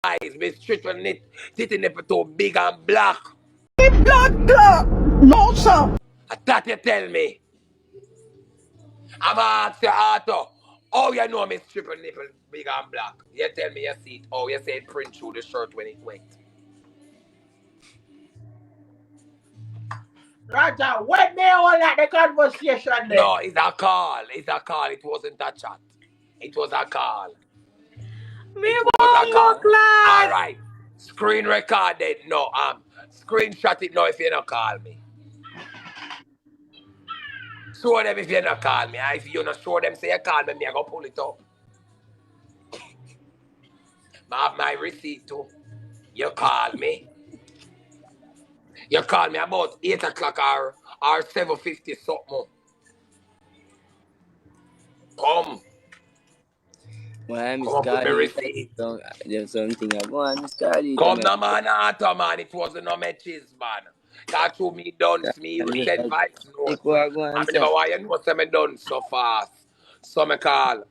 eyes, Miss Triple titty nipple too big and black. Blood clot! No, sir! That you tell me. I'm ask you, Arthur, how you know Miss Triple nipple big and black? You tell me you see it. Oh, you say it print through the shirt when it wet. Roger, when they all like the conversation then? No, it's a call. It's a call. It wasn't a chat. It was a call. Me It was a call. class. All right. Screen recorded. No, screenshot it now if you don't call me. Show them if you don't call me. If you don't show them, say you call me, I go pull it up. I have my receipt too. You call me. You call me about 8 o'clock or 7:50 something. Come. Why I'm Come up with my starting receipt. there's something I want to start it. Come no man, Arthur man. It wasn't no matches man. That through me done, me send vibes notes. I never want you know say me done so fast. So me call.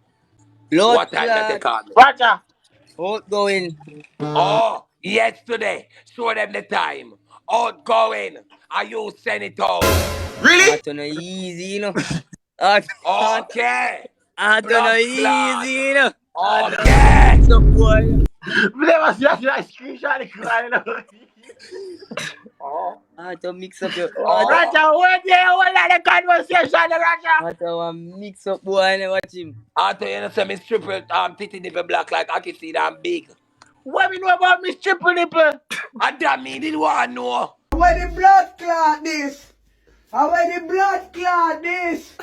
Lord, What time that they call me? Roger. outgoing. Oh, yesterday. Show them the time. Outgoing. Are you send it out? Really? Not on easy, you know. Okay. Not on easy, you know. Okay. So boy. Never see that screenshot the crying out. Oh. I have to mix up your. Roger, when they all like the conversation, Roger. I have to mix up boy and watch him. Arthur, you know, say Miss Triple titty nipple black like I can see that big. What we know about Miss Triple Nipple? And that me didn't want to know. Where the blood clot this? Where the blood clot this?